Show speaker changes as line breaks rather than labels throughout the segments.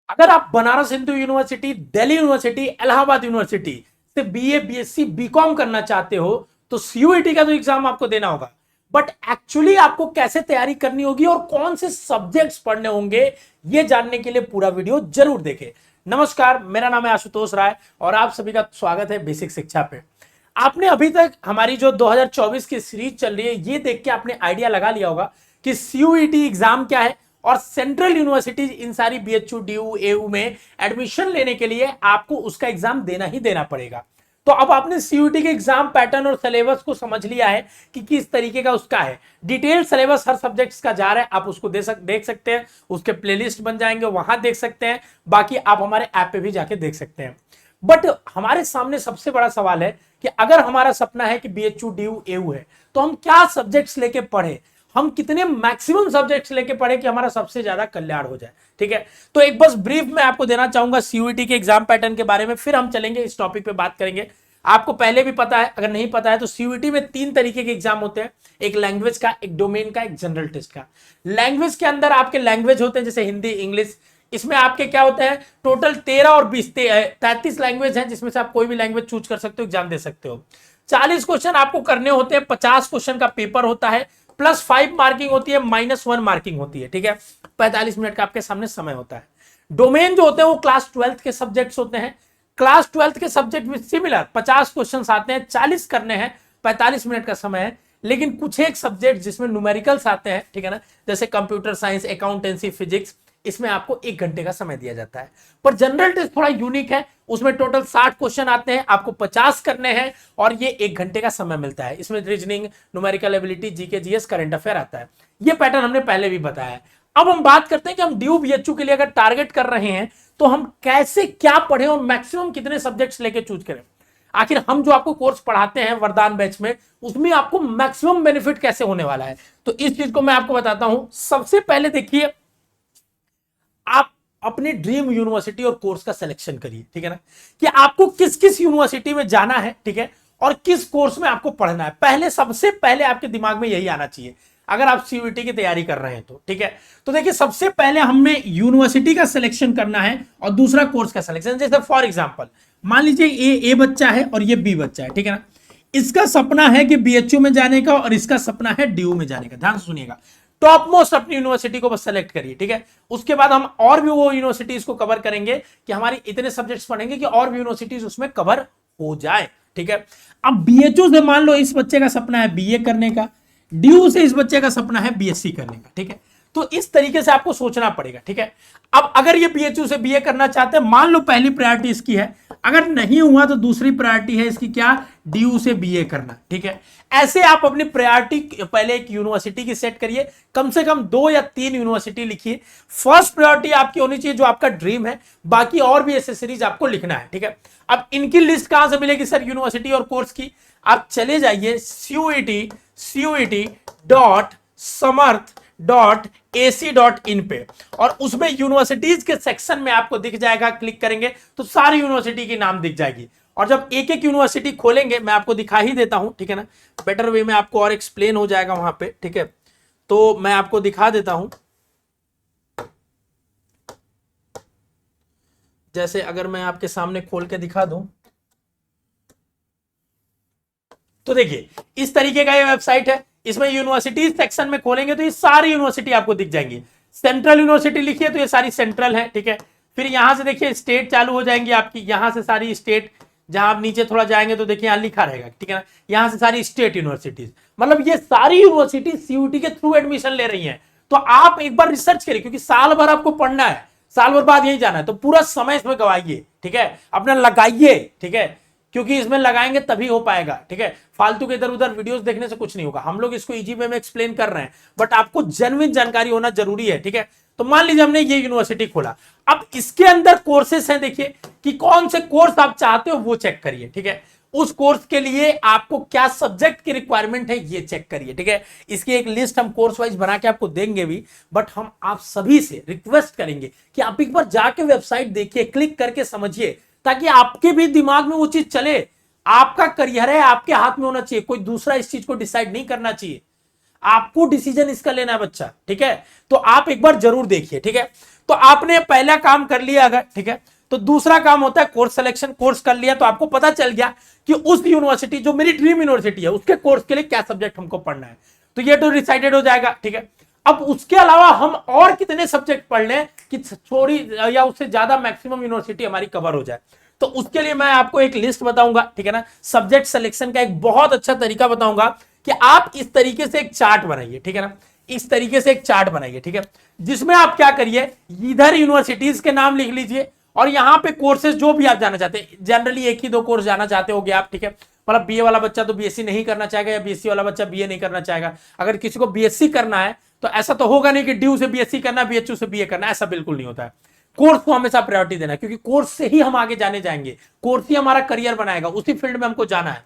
अगर आप Banaras Hindu university, Delhi university, Allahabad university से बीए, बीएससी, बीकॉम करना चाहते हो तो सीयूईटी का तो एग्जाम आपको देना होगा। बट एक्चुअली आपको कैसे तैयारी करनी होगी और कौन से सब्जेक्ट्स पढ़ने होंगे, ये जानने के लिए पूरा वीडियो जरूर देखें। नमस्कार, मेरा नाम है आशुतोष राय और आप सभी का स्वागत है बेसिक शिक्षा पे। आपने अभी तक हमारी जो 2024 की सीरीज चल रही है ये देख के आपने आइडिया लगा लिया होगा कि सीयूईटी एग्जाम क्या है और सेंट्रल यूनिवर्सिटीज इन सारी बीएचयू, डीयू, एयू में एडमिशन लेने के लिए आपको उसका एग्जाम देना ही देना पड़ेगा। तो अब आपने सीयूईटी के एग्जाम पैटर्न और सिलेबस को समझ लिया है कि किस तरीके का उसका है। डिटेल सिलेबस हर सब्जेक्ट्स का जा रहा है, आप उसको देख सकते हैं, उसके प्लेलिस्ट बन जाएंगे, वहां देख सकते हैं। बाकी आप हमारे ऐप पे भी जाके देख सकते हैं। बट हमारे सामने सबसे बड़ा सवाल है कि अगर हमारा सपना है कि बीएचयू, डीयू, एयू है तो हम क्या सब्जेक्ट्स लेके पढ़े, हम कितने मैक्सिमम सब्जेक्ट्स लेके पढ़े कि हमारा सबसे ज्यादा कल्याण हो जाए। ठीक है, तो एक बस ब्रीफ मैं आपको देना चाहूंगा सीयूईटी के एग्जाम पैटर्न के बारे में, फिर हम चलेंगे इस टॉपिक पे बात करेंगे। आपको पहले भी पता है, अगर नहीं पता है तो सीयूईटी में 3 तरीके के एग्जाम होते हैं, एक लैंग्वेज का, एक डोमेन का, एक जनरल टेस्ट का। लैंग्वेज के अंदर आपके लैंग्वेज होते हैं जैसे हिंदी, इंग्लिश। इसमें आपके क्या होते हैं, टोटल 13 और 20 33 लैंग्वेज हैं, जिसमें से आप कोई भी लैंग्वेज चूज कर सकते हो, एग्जाम दे सकते हो। 40 क्वेश्चन आपको करने होते हैं, 50 क्वेश्चन का पेपर होता है, +5 मार्किंग होती है, -1 मार्किंग होती है। ठीक है, 45 मिनट का आपके सामने समय होता है। डोमेन जो होते हैं वो क्लास 12th के सब्जेक्ट्स होते हैं। क्लास 12th के सब्जेक्ट में सिमिलर 50 क्वेश्चन आते हैं, 40 करने हैं, 45 मिनट का समय है। लेकिन कुछ एक सब्जेक्ट जिसमें न्यूमेरिकल्स आते हैं, ठीक है ना, जैसे कंप्यूटर साइंस, अकाउंटेंसी, फिजिक्स, इसमें आपको 1 घंटे का समय दिया जाता है। पर जनरल टेस्ट थोड़ा यूनिक है, उसमें टोटल 60 क्वेश्चन आते हैं, आपको 50 करने हैं और ये 1 घंटे का समय मिलता है। इसमें reasoning, numerical ability, GK, GS, current affair आता है। ये पैटर्न हमने पहले भी बताया है। अब हम बात करते हैं कि हम ड्यू, बीएचयू के लिए अगर टारगेट कर रहे हैं तो हम कैसे क्या पढ़ें और मैक्सिमम कितने सब्जेक्ट्स लेके चूज करें। आखिर हम जो आपको कोर्स पढ़ाते हैं वरदान बैच में, उसमें आपको मैक्सिमम बेनिफिट कैसे होने वाला है, तो इस चीज को मैं आपको बताता हूं। सबसे पहले देखिए, आप अपनी ड्रीम यूनिवर्सिटी और कोर्स का सिलेक्शन करिए। ठीक है ना, कि आपको किस किस यूनिवर्सिटी में जाना है, ठीक है, और किस कोर्स में आपको पढ़ना है। पहले, सबसे पहले आपके दिमाग में यही आना चाहिए अगर आप सीयूईटी की तैयारी कर रहे हैं तो। ठीक है, तो देखिए, सबसे पहले हमें यूनिवर्सिटी का सिलेक्शन करना है और दूसरा कोर्स का सिलेक्शन। जैसे फॉर एग्जांपल मान लीजिए ए बच्चा है और ये बी बच्चा है, ठीक है ना। इसका सपना है कि बीएचयू में जाने का और इसका सपना है डीयू में जाने का। ध्यान से सुनिएगा, टॉप मोस्ट अपनी यूनिवर्सिटी को बस सेलेक्ट करिए। ठीक है, उसके बाद हम और भी वो यूनिवर्सिटीज को कवर करेंगे कि हमारी इतने सब्जेक्ट्स पढ़ेंगे कि और भी यूनिवर्सिटीज उसमें कवर हो जाए। ठीक है, अब बीएचयू से मान लो इस बच्चे का सपना है बीए करने का, डीयू से इस बच्चे का सपना है बीएससी करने का। ठीक है, तो इस तरीके से आपको सोचना पड़ेगा। ठीक है, अब अगर ये बीएचयू से बीए करना चाहते हैं, मान लो पहली प्रायोरिटी इसकी है, अगर नहीं हुआ तो दूसरी प्रायोरिटी है इसकी क्या, डीयू से बीए करना। ठीक है, ऐसे आप अपनी प्रायोरिटी पहले एक यूनिवर्सिटी की सेट करिए, कम से कम 2 या 3 यूनिवर्सिटी लिखिए। फर्स्ट प्रायोरिटी आपकी होनी चाहिए जो आपका ड्रीम है, बाकी और भी एसेसरीज आपको लिखना है। ठीक है, अब इनकी लिस्ट कहां से मिलेगी सर, यूनिवर्सिटी और कोर्स की? आप चले जाइए cuet.समर्थ.ac.in पे और उसमें यूनिवर्सिटीज के सेक्शन में आपको दिख जाएगा, क्लिक करेंगे तो सारी यूनिवर्सिटी की नाम दिख जाएगी। और जब एक एक यूनिवर्सिटी खोलेंगे, मैं आपको दिखा ही देता हूं, ठीक है ना, बेटर वे में आपको और एक्सप्लेन हो जाएगा वहां पे। ठीक है, तो मैं आपको दिखा देता हूं। जैसे अगर मैं आपके सामने खोल के दिखा दूं तो देखिए, इस तरीके का ये वेबसाइट है। इसमें यूनिवर्सिटी सेक्शन में खोलेंगे तो ये सारी यूनिवर्सिटी आपको दिख जाएंगी। सेंट्रल यूनिवर्सिटी लिखिए तो ये सारी सेंट्रल है। ठीक है, फिर यहां से देखिए स्टेट चालू हो जाएंगी आपकी, यहां से सारी स्टेट, जहां आप नीचे थोड़ा जाएंगे तो देखिए यहां लिखा रहेगा, ठीक है ना, यहां से सारी स्टेट यूनिवर्सिटीज। मतलब ये सारी यूनिवर्सिटी सीयूटी के थ्रू एडमिशन ले रही हैं। तो आप एक बार रिसर्च करिए, क्योंकि साल भर आपको पढ़ना है, साल भर बाद यही जाना है, तो पूरा समय इसमें गवाइए। ठीक है, अपना लगाइए। ठीक है, क्योंकि इसमें लगाएंगे तभी हो पाएगा। ठीक है, फालतू के इधर उधर वीडियोस देखने से कुछ नहीं होगा। हम लोग इसको इजी वे में एक्सप्लेन कर रहे हैं, बट आपको जेन्युइन जानकारी होना जरूरी है। ठीक है, तो मान लीजिए हमने ये यूनिवर्सिटी खोला, अब इसके अंदर कोर्सेस हैं, देखिए कि कौन से कोर्स आप चाहते हो वो चेक करिए। ठीक है, उस कोर्स के लिए आपको क्या सब्जेक्ट की रिक्वायरमेंट है ये चेक करिए। ठीक है, इसकी एक लिस्ट हम कोर्स वाइज बना के आपको देंगे भी, बट हम आप सभी से रिक्वेस्ट करेंगे कि आप एक बार जाके वेबसाइट देखिए, क्लिक करके समझिए, ताकि आपके भी दिमाग में वो चीज चले। आपका करियर है, आपके हाथ में होना चाहिए, कोई दूसरा इस चीज को डिसाइड नहीं करना चाहिए। आपको डिसीजन इसका लेना है बच्चा, ठीक है। तो आप एक बार जरूर देखिए, ठीक है। तो आपने पहला काम कर लिया अगर, ठीक है, तो दूसरा काम होता है कोर्स सिलेक्शन। कोर्स कर लिया तो आपको पता चल गया कि उस यूनिवर्सिटी जो मेरी ड्रीम यूनिवर्सिटी है उसके कोर्स के लिए क्या सब्जेक्ट हमको पढ़ना है, तो ये तो डिसाइडेड हो जाएगा, ठीक है। अब उसके अलावा हम और कितने सब्जेक्ट पढ़ लें कि थोड़ी या उससे ज्यादा मैक्सिमम यूनिवर्सिटी हमारी कवर हो जाए, तो उसके लिए मैं आपको एक लिस्ट बताऊंगा, ठीक है ना। सब्जेक्ट सिलेक्शन का एक बहुत अच्छा तरीका बताऊंगा कि आप इस तरीके से एक चार्ट बनाइए, ठीक है ना। इस तरीके से एक चार्ट बनाइए, ठीक है, जिसमें आप क्या करिए, इधर यूनिवर्सिटीज के नाम लिख लीजिए और यहां पे कोर्सेज जो भी आप जाना चाहते हैं, जनरली एक ही दो कोर्स जाना चाहते होगे आप, ठीक है। मतलब बीए वाला बच्चा तो बीएससी नहीं करना चाहेगा या बीएससी वाला बच्चा बीए नहीं करना चाहेगा। अगर किसी को बीएससी करना है तो ऐसा तो होगा नहीं कि ड्यू से बीएससी करना, बीएचयू से बीए करना, ऐसा बिल्कुल नहीं होता है। कोर्स को हमेशा प्रायोरिटी देना है, क्योंकि कोर्स से ही हम आगे जाने जाएंगे, कोर्स ही हमारा करियर बनाएगा, उसी फील्ड में हमको जाना है।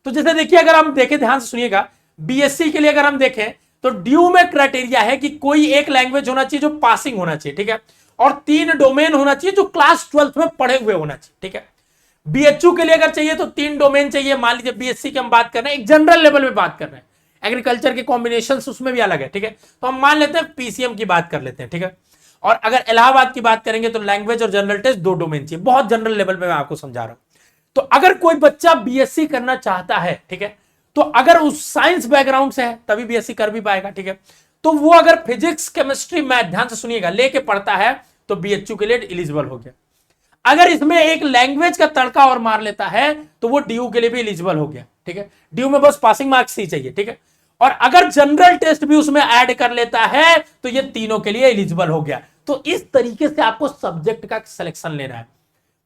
तो जैसे देखिए, अगर हम देखें, ध्यान से सुनिएगा, बीएससी के लिए अगर हम देखें तो ड्यू में क्राइटेरिया है कि कोई एक लैंग्वेज होना चाहिए जो पासिंग होना चाहिए, ठीक है, और 3 डोमेन होना चाहिए जो क्लास 12th में पढ़े हुए होना चाहिए, ठीक है। बीएचयू के लिए अगर चाहिए तो 3 डोमेन चाहिए। मान लीजिए बीएससी की हम बात कर रहे हैं, एक जनरल लेवल में बात कर रहे हैं, एग्रीकल्चर के कॉम्बिनेशन उसमें भी अलग है, ठीक है। तो हम मान लेते हैं पीसीएम की बात कर लेते हैं, ठीक है। और अगर इलाहाबाद की बात करेंगे तो लैंग्वेज और जनरल टेस्ट 2 डोमेन चाहिए। बहुत जनरल लेवल पे मैं आपको समझा रहा हूं। तो अगर कोई बच्चा बीएससी करना चाहता है, ठीक है, तो अगर उस साइंस बैकग्राउंड से है तभी बीएससी कर भी पाएगा, ठीक है। तो वो अगर फिजिक्स, केमिस्ट्री, मैथ, ध्यान से सुनिएगा, लेके पढ़ता है तो बीएचयू के लिए एलिजिबल हो गया। अगर इसमें एक लैंग्वेज का तड़का और मार लेता है तो वो ड्यू के लिए भी एलिजिबल हो गया, ठीक है। ड्यू में बस पासिंग मार्क्स ही चाहिए, ठीक है। और अगर जनरल टेस्ट भी उसमें ऐड कर लेता है तो ये तीनों के लिए एलिजिबल हो गया। तो इस तरीके से आपको सब्जेक्ट का सिलेक्शन लेना है।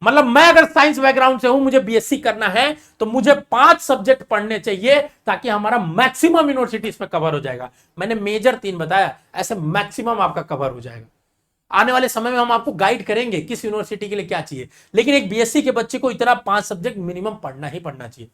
मतलब मैं अगर साइंस बैकग्राउंड से हूं, मुझे बीएससी करना है, तो मुझे 5 सब्जेक्ट पढ़ने चाहिए ताकि हमारा मैक्सिमम यूनिवर्सिटी इसमें कवर हो जाएगा। मैंने मेजर 3 बताया, ऐसे मैक्सिमम आपका कवर हो जाएगा। आने वाले समय में हम आपको गाइड करेंगे किस यूनिवर्सिटी के लिए क्या चाहिए, लेकिन एक बीएससी के बच्चे को इतना 5 सब्जेक्ट मिनिमम पढ़ना ही पढ़ना चाहिए।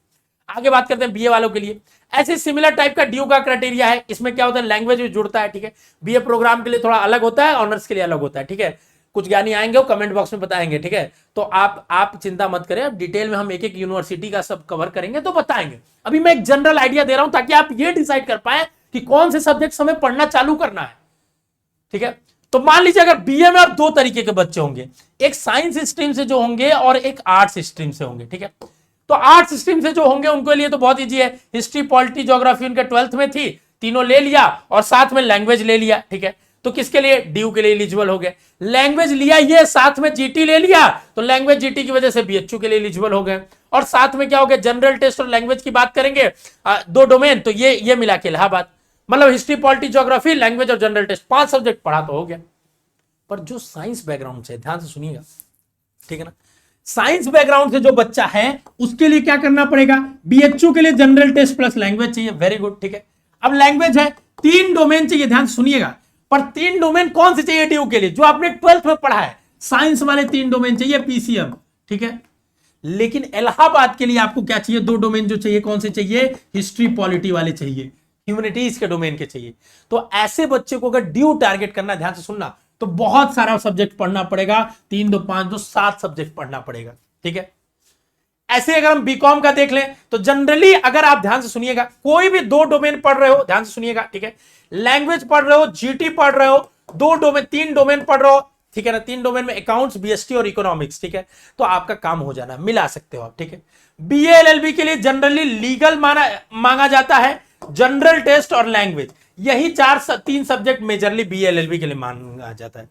आगे बात करते हैं बीए वालों के लिए। ऐसे सिमिलर टाइप का ड्यू का क्राइटेरिया है, इसमें क्या होता है, लैंग्वेज भी जुड़ता है, ठीक है। बीए प्रोग्राम के लिए थोड़ा अलग होता है, ऑनर्स के लिए अलग होता है, ठीक है। कुछ ज्ञानी आएंगे वो कमेंट बॉक्स में बताएंगे, ठीक है। तो आप चिंता मत करें, अब डिटेल में हम एक एक यूनिवर्सिटी का सब कवर करेंगे तो बताएंगे। अभी मैं एक जनरल आइडिया दे रहा हूं ताकि आप ये डिसाइड कर पाए कि कौन से सब्जेक्ट हमें पढ़ना चालू करना है, ठीक है। तो मान लीजिए अगर बीए में अब 2 तरीके के बच्चे होंगे, एक साइंस स्ट्रीम से जो होंगे और एक आर्ट्स स्ट्रीम से होंगे, ठीक है। तो आर्ट्स स्ट्रीम से जो होंगे उनके लिए तो बहुत इजी है, हिस्ट्री, पॉलिटी, ज्योग्राफी उनके 12th में थी, तीनों ले लिया और साथ में लैंग्वेज ले लिया, ठीक है। तो किसके लिए, ड्यू के लिए एलिजिबल हो गए। लैंग्वेज लिया ये, साथ में जीटी ले लिया, तो लैंग्वेज जीटी की वजह से बीएचयू के लिए एलिजिबल हो गए। और साथ में क्या हो गया, जनरल टेस्ट और लैंग्वेज की बात करेंगे, 2 डोमेन, तो ये मिला के इलाहाबाद। मतलब हिस्ट्री, पॉलिटी, ज्योग्राफी, लैंग्वेज और जनरल टेस्ट, 5 सब्जेक्ट पढ़ा तो हो गया। पर जो साइंस बैकग्राउंड से, ध्यान से सुनिएगा, ठीक है ना, साइंस बैकग्राउंड से जो बच्चा है उसके लिए क्या करना पड़ेगा, बीएचयू के लिए जनरल टेस्ट प्लस लैंग्वेज चाहिए। वेरी गुड, ठीक है। अब लैंग्वेज है, 3 डोमेन चाहिए, ध्यान से सुनिएगा। पर 3 डोमेन कौन से चाहिए ड्यू के लिए, जो आपने 12th में पढ़ा है, साइंस वाले 3 डोमेन चाहिए, पीसीएम, ठीक है। लेकिन इलाहाबाद के लिए आपको क्या चाहिए, 2 डोमेन जो चाहिए, कौन से चाहिए, हिस्ट्री, पॉलिटी वाले चाहिए, ह्यूमैनिटीज के डोमेन के चाहिए। तो ऐसे बच्चे को अगर ड्यू टारगेट करना, ध्यान से सुनना, तो बहुत सारा सब्जेक्ट पढ़ना पड़ेगा, 3 2 5 2 7 सब्जेक्ट पढ़ना पड़ेगा, ठीक है। ऐसे अगर हम बीकॉम का देख लें तो जनरली अगर आप ध्यान से सुनिएगा, कोई भी 2 डोमेन पढ़ रहे हो, ध्यान से सुनिएगा, ठीक है, लैंग्वेज पढ़ रहे हो, जीटी पढ़ रहे हो, 2 डोमेन 3 डोमेन पढ़ रहे हो, ठीक है ना, 3 डोमेन में अकाउंट्स, बीएसटी और इकोनॉमिक्स, ठीक है, तो आपका काम हो जाना, मिला सकते हो आप, ठीक है। बीए एलएलबी के लिए जनरली लीगल मांगा जाता है, जनरल टेस्ट और लैंग्वेज, यही 3 सब्जेक्ट मेजरली बीए एलएलबी के लिए मांगा जाता है।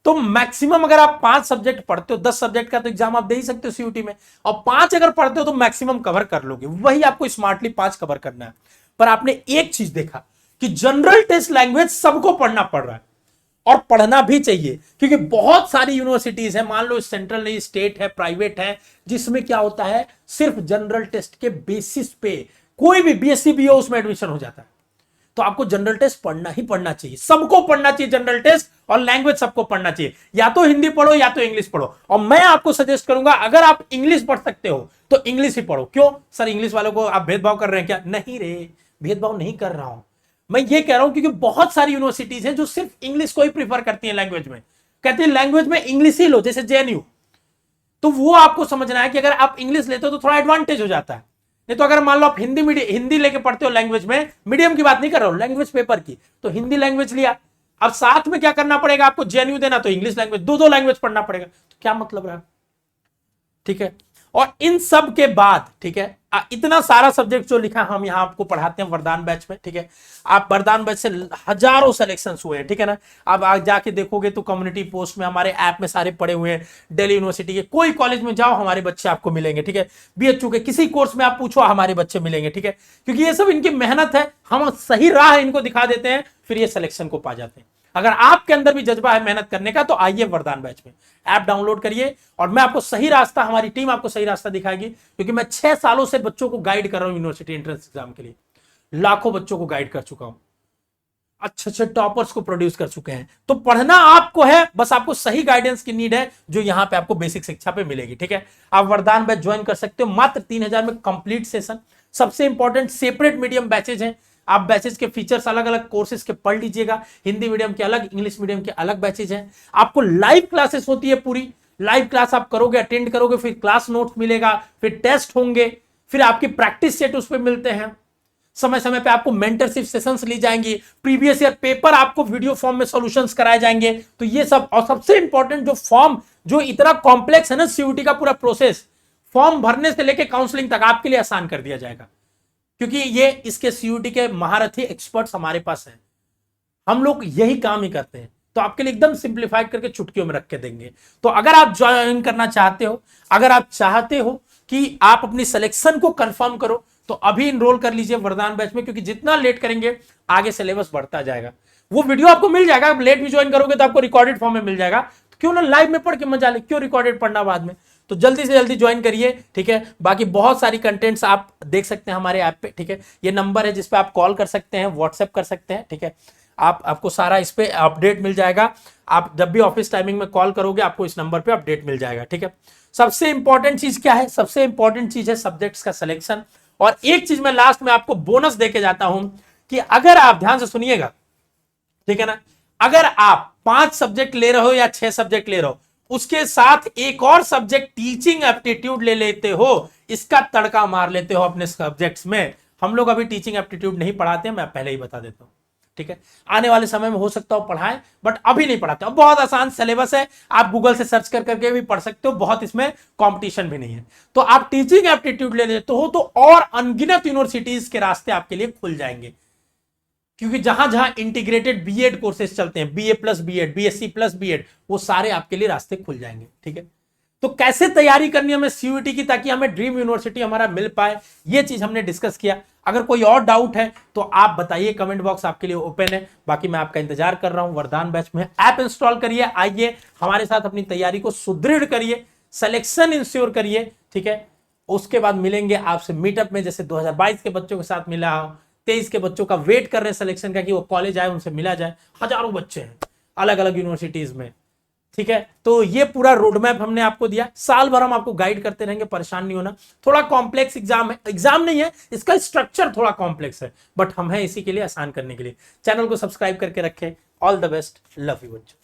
तो मैक्सिमम अगर आप 5 सब्जेक्ट पढ़ते हो, 10 सब्जेक्ट का तो एग्जाम आप दे ही सकते हो सीयूटी में, और 5 अगर पढ़ते हो तो मैक्सिमम कवर कर लोगे। वही आपको स्मार्टली 5 कवर करना है। पर आपने एक चीज देखा कि जनरल टेस्ट, लैंग्वेज सबको पढ़ना पड़ रहा है और पढ़ना भी चाहिए, क्योंकि बहुत सारी यूनिवर्सिटीज है, मान लो सेंट्रल नहीं, स्टेट है, प्राइवेट है, जिसमें क्या होता है, सिर्फ जनरल टेस्ट के बेसिस पे कोई भी बीएससी बीए उसमें एडमिशन हो जाता है। तो आपको जनरल टेस्ट पढ़ना ही पढ़ना चाहिए, सबको पढ़ना चाहिए जनरल टेस्ट, और लैंग्वेज सबको पढ़ना चाहिए। या तो हिंदी पढ़ो या तो इंग्लिश पढ़ो, और मैं आपको सजेस्ट करूंगा अगर आप इंग्लिश पढ़ सकते हो तो इंग्लिश ही पढ़ो। क्यों सर, इंग्लिश वालों को आप भेदभाव कर रहे हैं क्या? नहीं रे, भेदभाव नहीं कर रहा हूं, मैं ये कह रहा हूं क्योंकि बहुत सारी यूनिवर्सिटीज हैं जो सिर्फ इंग्लिश को ही प्रीफर करती हैं लैंग्वेज में, कहती है लैंग्वेज में इंग्लिश ही लो, जैसे जेएनयू। तो वो आपको समझना है कि अगर आप इंग्लिश लेते हो तो थोड़ा एडवांटेज हो जाता है, नहीं तो अगर मान लो आप हिंदी लेके पढ़ते हो लैंग्वेज में, मीडियम की बात नहीं कर रहा हूं, लैंग्वेज पेपर की, तो हिंदी लैंग्वेज लिया, अब साथ में क्या करना पड़ेगा आपको, जेएनयू देना, तो इंग्लिश लैंग्वेज, दो लैंग्वेज पढ़ना पड़ेगा, तो क्या मतलब रहा। ठीक है, और इन सब के बाद, ठीक है, इतना सारा सब्जेक्ट जो लिखा हम यहां आपको पढ़ाते हैं वरदान बैच में। ठीक है, आप वरदान बैच से हजारों सिलेक्शंस हुए हैं। ठीक है ना, अब आज जाके देखोगे तो कम्युनिटी पोस्ट में, हमारे ऐप में सारे पड़े हुए हैं। दिल्ली यूनिवर्सिटी के कोई कॉलेज में जाओ, हमारे बच्चे आपको मिलेंगे। ठीक है, बीएचयू के किसी कोर्स में आप पूछो, हमारे बच्चे मिलेंगे। ठीक है, क्योंकि ये सब इनकी मेहनत है, हम सही राह इनको दिखा देते हैं, फिर ये सिलेक्शन को पा जाते हैं। अगर आपके अंदर भी जज्बा है मेहनत करने का, तो आइए वरदान बैच में, ऐप डाउनलोड करिए और मैं आपको सही रास्ता, हमारी टीम आपको सही रास्ता दिखाएगी, क्योंकि मैं 6 सालों से बच्चों को गाइड कर रहा हूं यूनिवर्सिटी एंट्रेंस एग्जाम के लिए। लाखों बच्चों को गाइड कर चुका हूं, अच्छे टॉपर्स को प्रोड्यूस कर चुके हैं। तो पढ़ना आपको है, बस आपको सही गाइडेंस की नीड है, जो यहां पे आपको बेसिक शिक्षा पे मिलेगी। ठीक है, आप वरदान बैच ज्वाइन कर सकते हो, मात्र 3000 में कंप्लीट सेशन। सबसे इंपॉर्टेंट, सेपरेट मीडियम बैचेज हैं, आप बैचेज के फीचर्स अलग अलग कोर्सेज के पढ़ लीजिएगा। हिंदी मीडियम के अलग, इंग्लिश मीडियम के अलग बैचेज हैं। आपको लाइव क्लासेस होती है, पूरी लाइव क्लास आप करोगे, अटेंड करोगे, फिर क्लास नोट्स मिलेगा, फिर टेस्ट होंगे, फिर आपकी प्रैक्टिस सेट उस पर मिलते हैं। समय समय पे आपको मेंटरशिप सेशंस ली जाएंगी, प्रीवियस ईयर पेपर आपको वीडियो फॉर्म में सॉल्यूशंस कराए जाएंगे। तो ये सब, और सबसे इंपॉर्टेंट जो फॉर्म, जो इतना कॉम्प्लेक्स है ना सीयूटी का पूरा प्रोसेस, फॉर्म भरने से लेकर काउंसलिंग तक आपके लिए आसान कर दिया जाएगा, क्योंकि ये इसके सीयूटी के महारथी एक्सपर्ट्स हमारे पास हैं। हम लोग यही काम ही करते हैं, तो आपके लिए एकदम सिंप्लीफाइड करके चुटकियों में रख के देंगे। तो अगर आप ज्वाइन करना चाहते हो, अगर आप चाहते हो कि आप अपनी सिलेक्शन को कंफर्म करो, तो अभी इनरोल कर लीजिए वरदान बैच में, क्योंकि जितना लेट करेंगे आगे सिलेबस बढ़ता जाएगा। वो वीडियो आपको मिल जाएगा, आप लेट भी ज्वाइन करोगे तो आपको रिकॉर्डेड फॉर्म में मिल जाएगा। तो क्यों ना लाइव में पढ़ के मजा ले, क्यों रिकॉर्डेड पढ़ना बाद में। तो जल्दी से जल्दी ज्वाइन करिए। ठीक है, बाकी बहुत सारी कंटेंट्स आप देख सकते हैं हमारे ऐप पे। ठीक है, ये नंबर है जिस पे आप कॉल कर सकते हैं, व्हाट्सएप कर सकते हैं। ठीक है, आपको सारा इस पे अपडेट मिल जाएगा। आप जब भी ऑफिस टाइमिंग में कॉल करोगे, आपको इस नंबर पे अपडेट मिल जाएगा। ठीक है, सबसे इंपॉर्टेंट चीज क्या है, सबसे इंपॉर्टेंट चीज है सब्जेक्ट्स का सिलेक्शन। और एक चीज मैं लास्ट में आपको बोनस देके जाता हूं, कि अगर आप ध्यान से सुनिएगा, ठीक है ना, अगर आप 5 सब्जेक्ट ले रहे हो या 6 सब्जेक्ट ले रहे हो, उसके साथ एक और सब्जेक्ट टीचिंग एप्टीट्यूड ले लेते हो, इसका तड़का मार लेते हो अपने सब्जेक्ट्स में। हम लोग अभी टीचिंग एप्टीट्यूड नहीं पढ़ाते हैं, मैं पहले ही बता देता हूं। ठीक है, आने वाले समय में हो सकता हो पढ़ाएं, बट अभी नहीं पढ़ाते। अब बहुत आसान सिलेबस है, आप गूगल से सर्च कर करके भी पढ़ सकते हो, बहुत इसमें कंपटीशन भी नहीं है। तो आप टीचिंग एप्टीट्यूड ले लेते हो, तो और अनगिनत यूनिवर्सिटीज के रास्ते आपके लिए खुल जाएंगे, क्योंकि जहां जहां इंटीग्रेटेड बीएड कोर्सेज चलते हैं, BA plus BEd, BSc plus BEd, वो सारे आपके लिए रास्ते खुल जाएंगे। ठीक है, तो कैसे तैयारी करनी है हमें सीयूईटी की, ताकि हमें ड्रीम यूनिवर्सिटी हमारा मिल पाए, ये चीज हमने डिस्कस किया। अगर कोई और डाउट है तो आप बताइए, कमेंट बॉक्स आपके लिए ओपन है। बाकी मैं आपका इंतजार कर रहा हूं वरदान बैच में। ऐप इंस्टॉल करिए, आइए हमारे साथ अपनी तैयारी को सुदृढ़ करिए, सिलेक्शन इंश्योर करिए। ठीक है, उसके बाद मिलेंगे आपसे मीटअप में, जैसे 2022 के बच्चों के साथ मिला हूं, 23 के बच्चों का वेट कर रहे हैं सिलेक्शन का, कि वो कॉलेज आए, उनसे मिला जाए। हजारों बच्चे हैं अलग अलग यूनिवर्सिटीज में। ठीक है, तो ये पूरा रोड मैप हमने आपको दिया। साल भर हम आपको गाइड करते रहेंगे, परेशान नहीं होना। थोड़ा कॉम्प्लेक्स एग्जाम है, एग्जाम नहीं है, इसका स्ट्रक्चर थोड़ा कॉम्प्लेक्स है, बट हम हैं इसी के लिए, आसान करने के लिए। चैनल को सब्सक्राइब करके रखें। All the best, love you बच्चों।